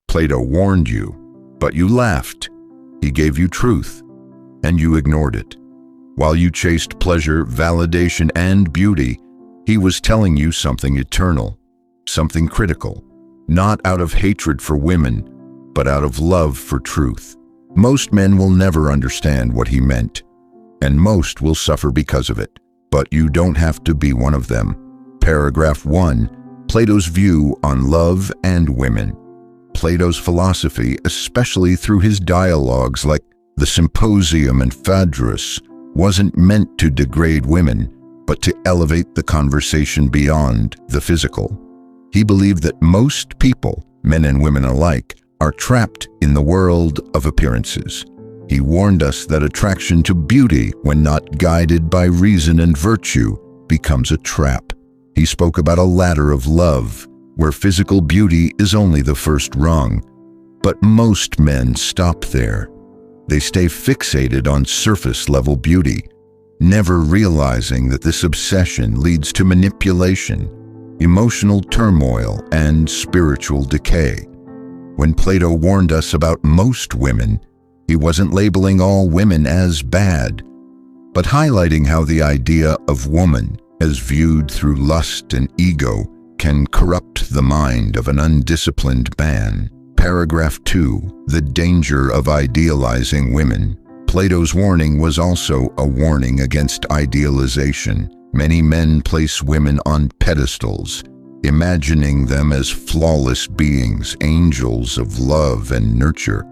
Plato warned you, but you laughed. He gave you truth, and you ignored it. While you chased pleasure, validation, and beauty, he was telling you something eternal, something critical, not out of hatred for women, but out of love for truth. Most men will never understand what he meant, and most will suffer because of it. But you don't have to be one of them. Paragraph 1. Plato's view on love and women. Plato's philosophy, especially through his dialogues like the Symposium and Phaedrus, wasn't meant to degrade women, but to elevate the conversation beyond the physical. He believed that most people, men and women alike, are trapped in the world of appearances. He warned us that attraction to beauty, when not guided by reason and virtue, becomes a trap. He spoke about a ladder of love, where physical beauty is only the first rung. But most men stop there. They stay fixated on surface-level beauty, never realizing that this obsession leads to manipulation, emotional turmoil, and spiritual decay. When Plato warned us about most women, he wasn't labeling all women as bad, but highlighting how the idea of woman, as viewed through lust and ego, can corrupt the mind of an undisciplined man. Paragraph 2. The danger of idealizing women. Plato's warning was also a warning against idealization. Many men place women on pedestals, imagining them as flawless beings, angels of love and nurture.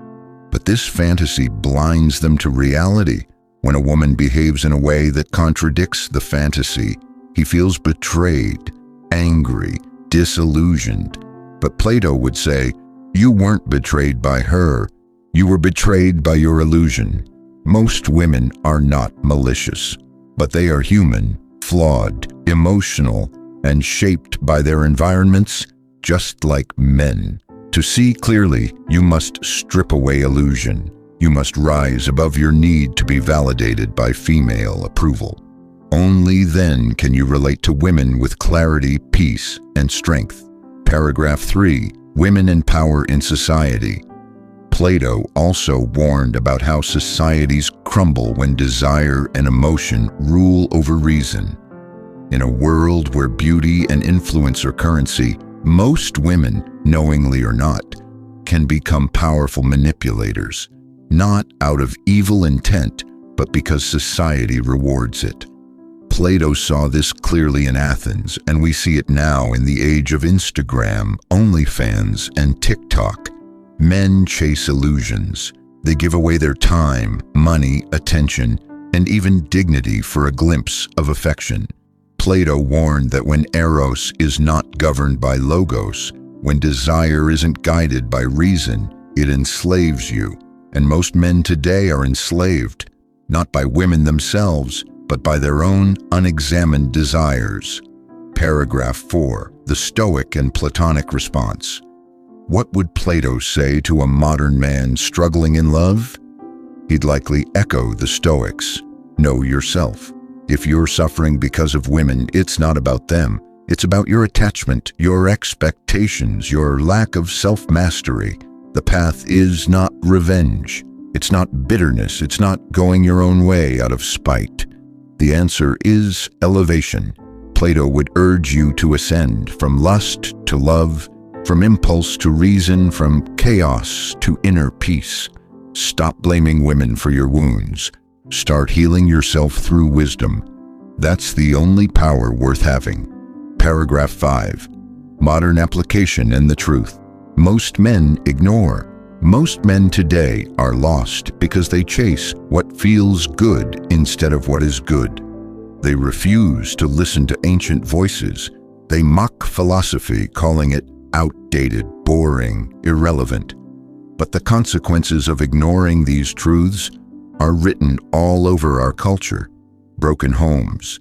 But this fantasy blinds them to reality. When a woman behaves in a way that contradicts the fantasy, he feels betrayed, angry, disillusioned. But Plato would say, you weren't betrayed by her, you were betrayed by your illusion. Most women are not malicious, but they are human, flawed, emotional, and shaped by their environments, just like men. To see clearly, you must strip away illusion. You must rise above your need to be validated by female approval. Only then can you relate to women with clarity, peace, and strength. Paragraph 3. Women and power in society. Plato also warned about how societies crumble when desire and emotion rule over reason. In a world where beauty and influence are currency, most women, knowingly or not, can become powerful manipulators, not out of evil intent, but because society rewards it. Plato saw this clearly in Athens, and we see it now in the age of Instagram, OnlyFans, and TikTok. Men chase illusions. They give away their time, money, attention, and even dignity for a glimpse of affection. Plato warned that when eros is not governed by logos, when desire isn't guided by reason, it enslaves you. And most men today are enslaved, not by women themselves, but by their own unexamined desires. Paragraph 4. The Stoic and Platonic response. What would Plato say to a modern man struggling in love? He'd likely echo the Stoics. Know yourself. If you're suffering because of women, it's not about them. It's about your attachment, your expectations, your lack of self-mastery. The path is not revenge. It's not bitterness. It's not going your own way out of spite. The answer is elevation. Plato would urge you to ascend from lust to love, from impulse to reason, from chaos to inner peace. Stop blaming women for your wounds. Start healing yourself through wisdom. That's the only power worth having. Paragraph 5. Modern application and the truth. Most men ignore. Most men today are lost because they chase what feels good instead of what is good. They refuse to listen to ancient voices. They mock philosophy, calling it outdated, boring, irrelevant. But the consequences of ignoring these truths are written all over our culture. Broken homes,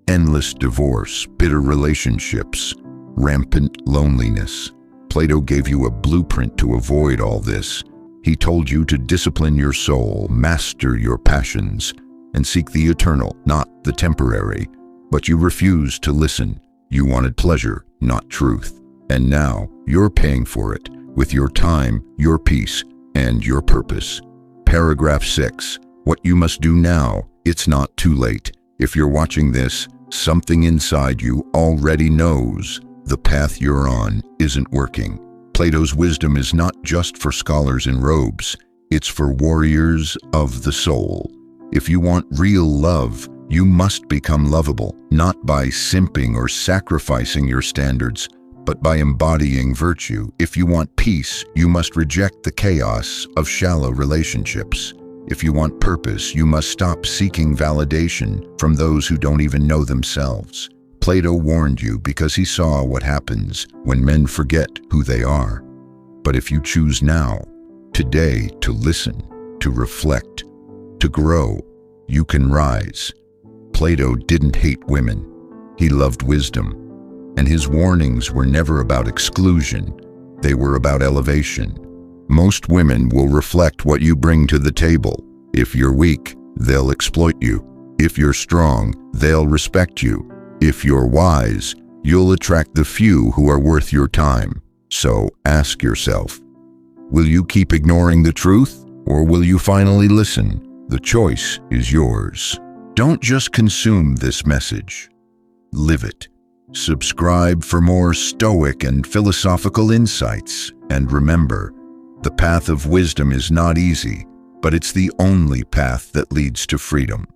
endless divorce, bitter relationships, rampant loneliness. Plato gave you a blueprint to avoid all this. He told you to discipline your soul, master your passions, and seek the eternal, not the temporary. But you refused to listen. You wanted pleasure, not truth. And now you're paying for it. with your time, your peace, and your purpose. Paragraph 6. What you must do now, it's not too late. If you're watching this, something inside you already knows the path you're on isn't working. Plato's wisdom is not just for scholars in robes, it's for warriors of the soul. If you want real love, you must become lovable, not by simping or sacrificing your standards, but by embodying virtue. If you want peace, you must reject the chaos of shallow relationships. If you want purpose, you must stop seeking validation from those who don't even know themselves. Plato warned you because he saw what happens when men forget who they are. But if you choose now, today, to listen, to reflect, to grow, you can rise. Plato didn't hate women. He loved wisdom. And his warnings were never about exclusion. They were about elevation. Most women will reflect what you bring to the table. If you're weak, they'll exploit you. If you're strong, they'll respect you. If you're wise, you'll attract the few who are worth your time. So ask yourself, will you keep ignoring the truth, or will you finally listen? The choice is yours. Don't just consume this message. Live it. Subscribe for more Stoic and philosophical insights. And remember, the path of wisdom is not easy, but it's the only path that leads to freedom.